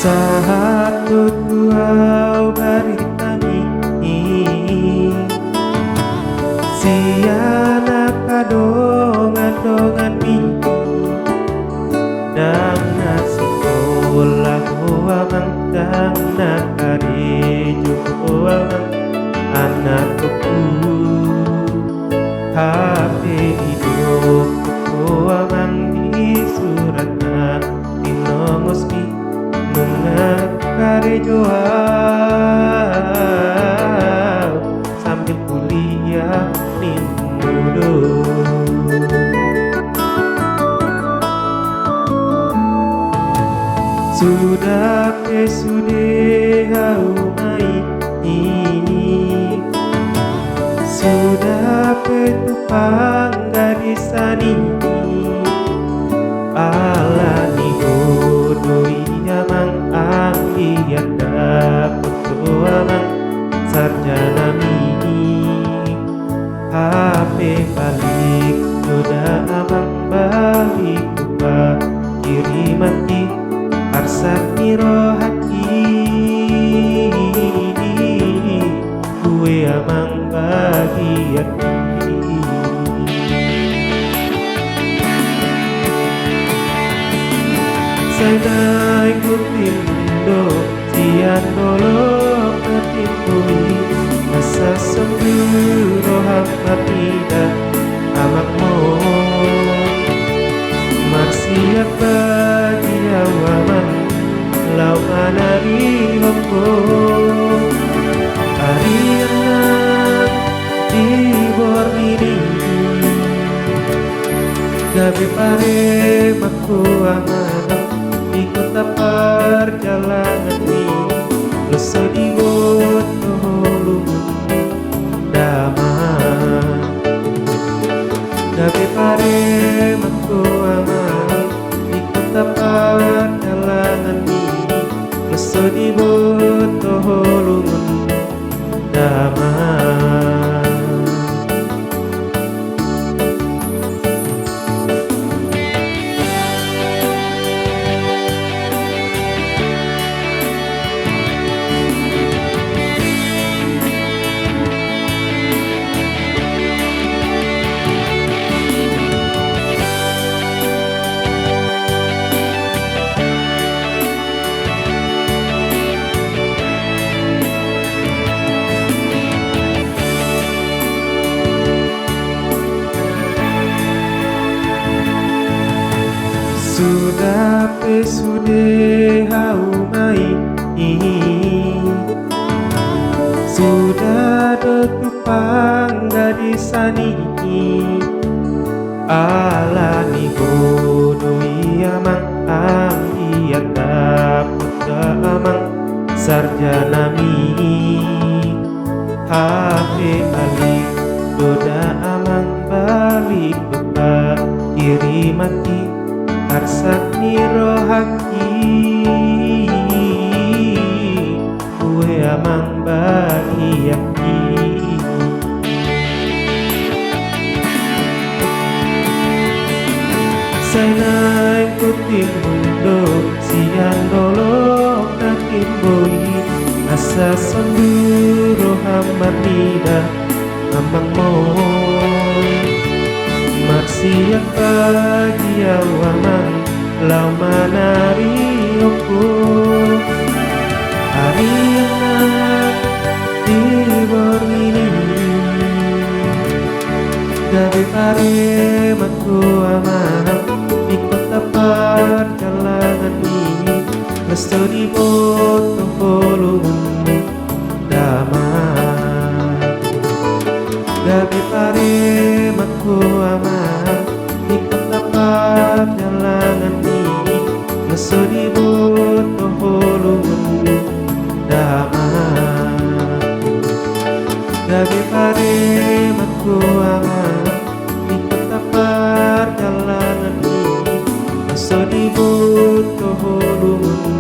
Satu tuau baritani siana kadongan-dongan minggu dang nasikolah huamang dang nakarejo huamang anakku hape hidup huamang di suratna tinongosmi nungakarejoau sambil kuliah di mudo. Sudah hau mai ini sudah petupang gadis sanini ala ni bodoh iya mang iya dapet mang sarjana mini HP balik sudah amang balik lupa kiriman ki arsak niro hati gue amang bahagia saya ikutin mundo sian dolok ketimbui masa semburo hampat tidak amak mohon maksiat bagi awaman lau manari hongko ariana di bormini gabe pare makku amanah di kota perjalanan ini leso di goto lumun damai gabe pare makku amanah di kota perjalanan ini leso di goto lumun damai. Sudah hau mai sudah detupang gadis sanini ala ni bodoh iya mang iya dapet amang sarjana mi HP balik doda amang balik lupa kiriman ki arsak niro haki kue amang bahagia saya ikutin mundo siang dolok nakimboi asa sonduro hamar nida amang mohon maksiat bagi awaman lau manari oku ariana di bormini gabe pare makku amanah di kota perjalanan ini lesto di boto lumun damai gabe pare makku amanah di kota perjalanan ini leso di boto lumun damai gabe pare makku amanah di kota perjalanan ini leso di boto lumun